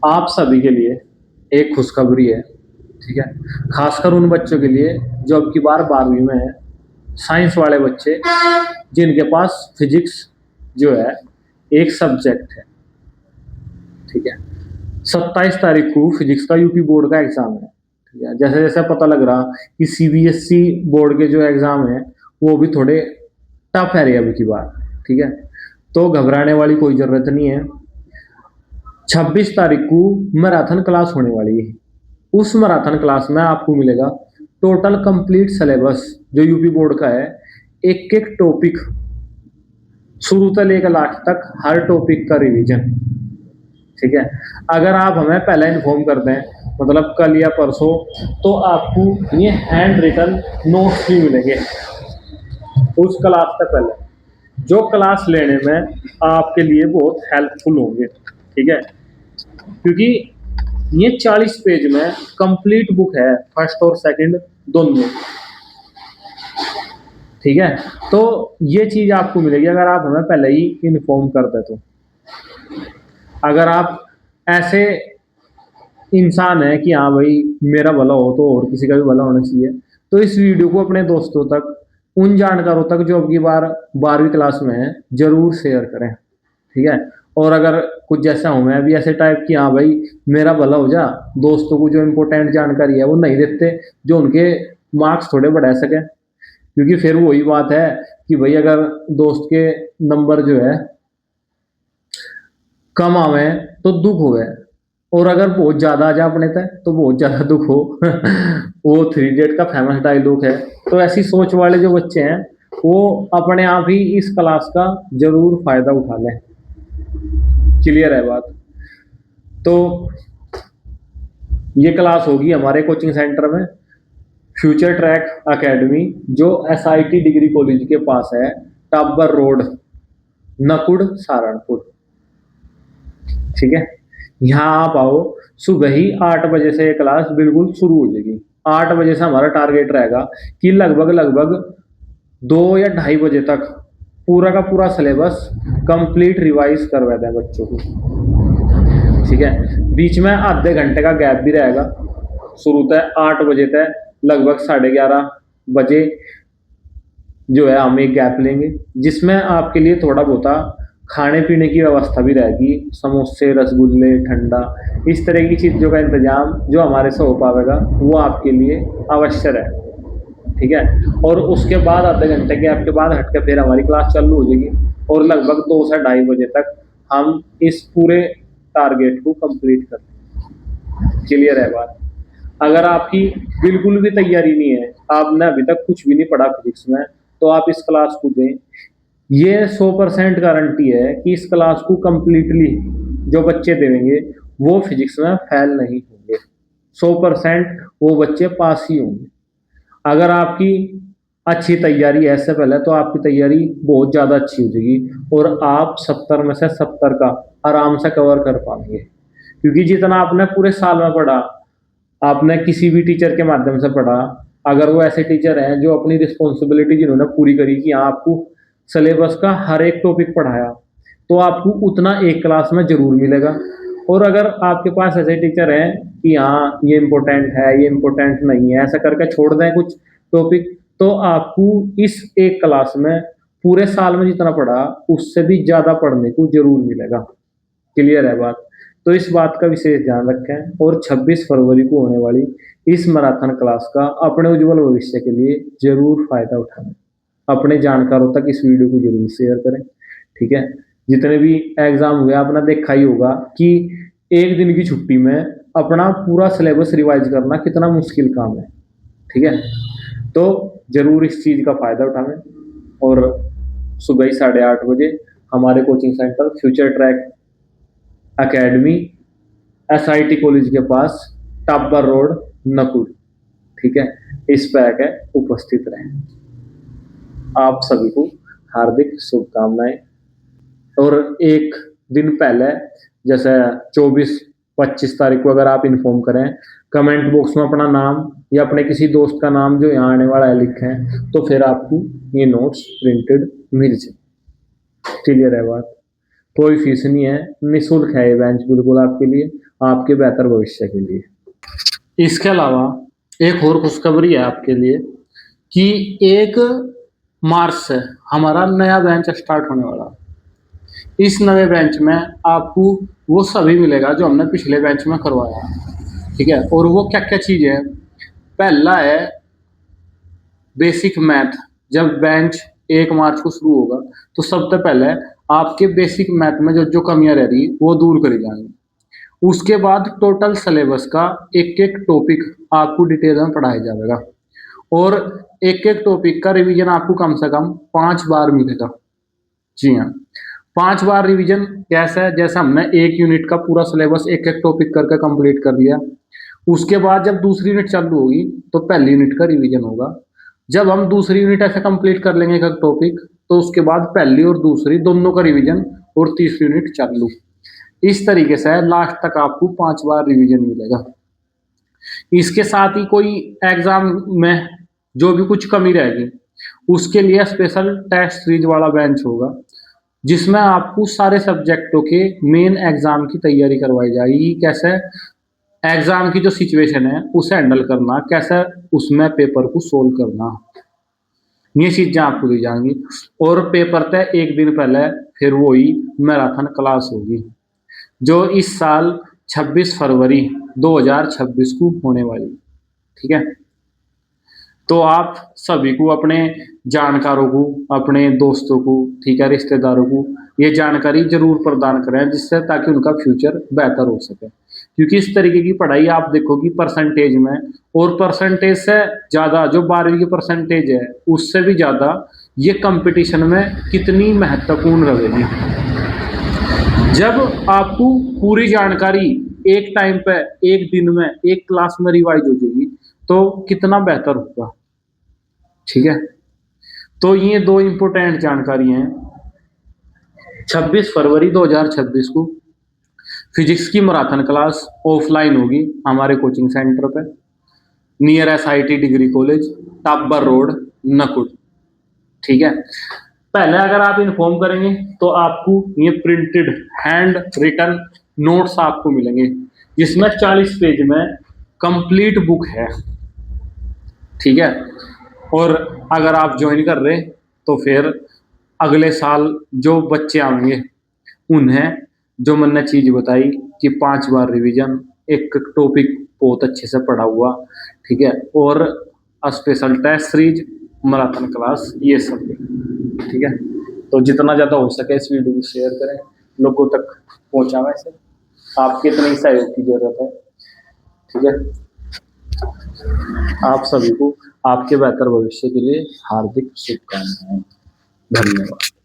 आप सभी के लिए एक खुशखबरी है, ठीक है? खासकर उन बच्चों के लिए जो अब की बार 12वीं में है, साइंस वाले बच्चे जिनके पास फिजिक्स जो है एक सब्जेक्ट है, ठीक है? 27 तारीख को फिजिक्स का यूपी बोर्ड का एग्जाम है, ठीक है? जैसे जैसे पता लग रहा कि सीबीएसई बोर्ड के जो एग्जाम है वो भी थोड़े टफ है रही अभी की बार, ठीक है? तो घबराने वाली कोई जरूरत नहीं है। 26 तारीख को मैराथन क्लास होने वाली है। उस मैराथन क्लास में आपको मिलेगा टोटल कंप्लीट सिलेबस जो यूपी बोर्ड का है, एक एक टॉपिक शुरू से लेकर लास्ट तक हर टॉपिक का रिवीजन, ठीक है? अगर आप हमें पहले इन्फॉर्म कर दें, मतलब कल या परसों, तो आपको ये हैंड रिटन नोट्स भी मिलेंगे उस क्लास से पहले, जो क्लास लेने में आपके लिए बहुत हेल्पफुल होंगे, ठीक है? क्योंकि ये 40 पेज में कंप्लीट बुक है, फर्स्ट और सेकंड दोनों, ठीक है? तो ये चीज आपको मिलेगी अगर आप हमें पहले ही इन्फॉर्म कर दे तो। अगर आप ऐसे इंसान है कि हाँ भाई मेरा भला हो तो और किसी का भी भला होना चाहिए, तो इस वीडियो को अपने दोस्तों तक, उन जानकारों तक जो अब की बार 12वीं क्लास में है, जरूर शेयर करें, ठीक है? और अगर कुछ जैसा हूं मैं भी ऐसे टाइप की, हाँ भाई मेरा भला हो जा, दोस्तों को जो इम्पोर्टेंट जानकारी है वो नहीं देते, जो उनके मार्क्स थोड़े बढ़ा सके, क्योंकि फिर वही बात है कि भाई अगर दोस्त के नंबर जो है कम आवे तो दुख हो गए, और अगर बहुत ज्यादा आ जाए अपने तक तो बहुत ज्यादा दुख हो। वो थ्री इडियट का फेमस डायलॉग है। तो ऐसी सोच वाले जो बच्चे हैं वो अपने आप ही इस क्लास का जरूर फायदा उठा लें। क्लियर है बात? तो ये क्लास होगी हमारे कोचिंग सेंटर में, फ्यूचर ट्रैक एकेडमी, जो एसआईटी डिग्री कॉलेज के पास है, टाबर रोड, नकुड़, सहारनपुर, ठीक है? यहाँ आप आओ, सुबह ही 8 बजे से ये क्लास बिल्कुल शुरू हो जाएगी। 8 बजे से हमारा टारगेट रहेगा कि लगभग लगभग 2 या 2:30 बजे तक पूरा का पूरा सिलेबस कंप्लीट रिवाइज करवा दें बच्चों को, ठीक है? बीच में आधे घंटे का गैप भी रहेगा, शुरू तक 8 बजे तक लगभग 11:30 बजे जो है हम एक गैप लेंगे, जिसमें आपके लिए थोड़ा बहुत खाने पीने की व्यवस्था भी रहेगी, समोसे, रसगुल्ले, ठंडा, इस तरह की चीज़ों का इंतजाम जो हमारे से हो पाएगा वो आपके लिए अवश्य है, ठीक है? और उसके बाद आधे घंटे गैप के बाद हट के फिर हमारी क्लास चालू हो जाएगी, और लगभग 2 से 2:30 बजे तक हम इस पूरे टारगेट को कंप्लीट करते हैं। क्लियर है बात? अगर आपकी बिल्कुल भी तैयारी नहीं है, आपने अभी तक कुछ भी नहीं पढ़ा फिजिक्स में, तो आप इस क्लास को दें। ये 100% गारंटी है कि इस क्लास को कंप्लीटली जो बच्चे देंगे वो फिजिक्स में फेल नहीं होंगे, 100% वो बच्चे पास ही होंगे। अगर आपकी अच्छी तैयारी है इससे पहले, तो आपकी तैयारी बहुत ज़्यादा अच्छी हो जाएगी, और आप 70 में से 70 का आराम से कवर कर पाएंगे, क्योंकि जितना आपने पूरे साल में पढ़ा, आपने किसी भी टीचर के माध्यम से पढ़ा, अगर वो ऐसे टीचर हैं जो अपनी रिस्पॉन्सिबिलिटी जिन्होंने पूरी करी कि हाँ आपको सिलेबस का हर एक टॉपिक पढ़ाया, तो आपको उतना एक क्लास में जरूर मिलेगा। और अगर आपके पास ऐसे टीचर हैं कि हाँ ये इम्पोर्टेंट है, ये इम्पोर्टेंट नहीं है, ऐसा करके छोड़ दें कुछ टॉपिक, तो आपको इस एक क्लास में पूरे साल में जितना पढ़ा उससे भी ज्यादा पढ़ने को जरूर मिलेगा। क्लियर है बात? तो इस बात का विशेष ध्यान रखें, और 26 फरवरी को होने वाली इस मैराथन क्लास का अपने उज्जवल भविष्य के लिए जरूर फायदा उठाएं। अपने जानकारों तक इस वीडियो को जरूर शेयर करें, ठीक है? जितने भी एग्जाम हुए आपने देखा ही होगा कि एक दिन की छुट्टी में अपना पूरा सिलेबस रिवाइज करना कितना मुश्किल काम है, ठीक है? तो जरूर इस चीज का फायदा उठाएं, और सुबह ही 8:30 बजे हमारे coaching centre future track academy, SIT college के पास, टाबर रोड, नकुड़, ठीक है? इस पे आके उपस्थित रहें। आप सभी को हार्दिक शुभकामनाएं। और एक दिन पहले, जैसे 24-25 तारीख को, अगर आप इन्फॉर्म करें, कमेंट बॉक्स में अपना नाम या अपने किसी दोस्त का नाम जो यहाँ आने वाला है लिखें, तो फिर आपको ये नोट्स प्रिंटेड मिल जाए। क्लियर है बात? कोई फीस नहीं है, निःशुल्क है ये बेंच बिल्कुल आपके लिए, आपके बेहतर भविष्य के लिए। इसके अलावा एक और खुशखबरी है आपके लिए कि 1 मार्च से हमारा नया बैच स्टार्ट होने वाला है। इस नए बैच में आपको वो सभी मिलेगा जो हमने पिछले बैच में करवाया, ठीक है। और वो क्या क्या चीज़ है, पहला है बेसिक मैथ। जब बैच 1 मार्च को शुरू होगा तो सबसे पहले आपके बेसिक मैथ में जो जो कमियां रह रही वो दूर करी जाएंगी। उसके बाद टोटल सिलेबस का एक एक टॉपिक आपको डिटेल में पढ़ाया जाएगा और एक एक टॉपिक का रिवीजन आपको कम से कम 5 बार मिलेगा। जी हाँ, 5 बार रिवीजन कैसा है, जैसे हमने एक यूनिट का पूरा सिलेबस एक एक टॉपिक करके कंप्लीट कर लिया, उसके बाद जब दूसरी यूनिट चालू होगी तो पहली यूनिट का रिवीजन होगा। जब हम दूसरी यूनिट ऐसे कंप्लीट कर लेंगे एक टॉपिक तो उसके बाद पहली और दूसरी दोनों का रिवीजन और तीसरी यूनिट चालू। इस तरीके से लास्ट तक आपको 5 बार रिवीजन मिलेगा। इसके साथ ही कोई एग्जाम में जो भी कुछ कमी रहेगी उसके लिए स्पेशल टेस्ट सीरीज वाला बेंच होगा, जिसमें आपको सारे सब्जेक्टों के मेन एग्जाम की तैयारी करवाई जाएगी। कैसे एग्जाम की जो सिचुएशन है उसे हैंडल करना, कैसे उसमें पेपर को सोल्व करना, ये चीजें आपको दी जाएंगी। और पेपर तय एक दिन पहले फिर वही मैराथन क्लास होगी जो इस साल 26 फरवरी 2026 को होने वाली, ठीक है। तो आप सभी को, अपने जानकारों को, अपने दोस्तों को, ठीक है, रिश्तेदारों को ये जानकारी जरूर प्रदान करें, जिससे ताकि उनका फ्यूचर बेहतर हो सके। क्योंकि इस तरीके की पढ़ाई आप देखोगी परसेंटेज में, और परसेंटेज से ज़्यादा जो 12वीं की परसेंटेज है उससे भी ज़्यादा ये कंपटीशन में कितनी महत्वपूर्ण रहेगी। जब आपको पूरी जानकारी एक टाइम पे एक दिन में एक क्लास में रिवाइज हो जाएगी तो कितना बेहतर होगा, ठीक है। तो ये 2 इंपॉर्टेंट जानकारी हैं। 26 फरवरी 2026 को फिजिक्स की मैराथन क्लास ऑफलाइन होगी हमारे कोचिंग सेंटर पे, नियर SIT डिग्री कॉलेज, टाबर रोड, नकुड़, ठीक है। पहले अगर आप इन्फॉर्म करेंगे तो आपको ये प्रिंटेड हैंड रिटन नोट्स आपको मिलेंगे, जिसमें 40 पेज में कंप्लीट बुक है, ठीक है। और अगर आप ज्वाइन कर रहे तो फिर अगले साल जो बच्चे आएंगे उन्हें जो मैंने चीज बताई कि 5 बार रिवीजन, एक टॉपिक बहुत अच्छे से पढ़ा हुआ, ठीक है, और special test series, marathon class, ये सब, ठीक है। तो जितना ज़्यादा हो सके इस वीडियो को शेयर करें, लोगों तक पहुँचावें इसे, आपके इतने ही सहयोग की जरूरत है, ठीक है। आप सभी को आपके बेहतर भविष्य के लिए हार्दिक शुभकामनाएं। धन्यवाद।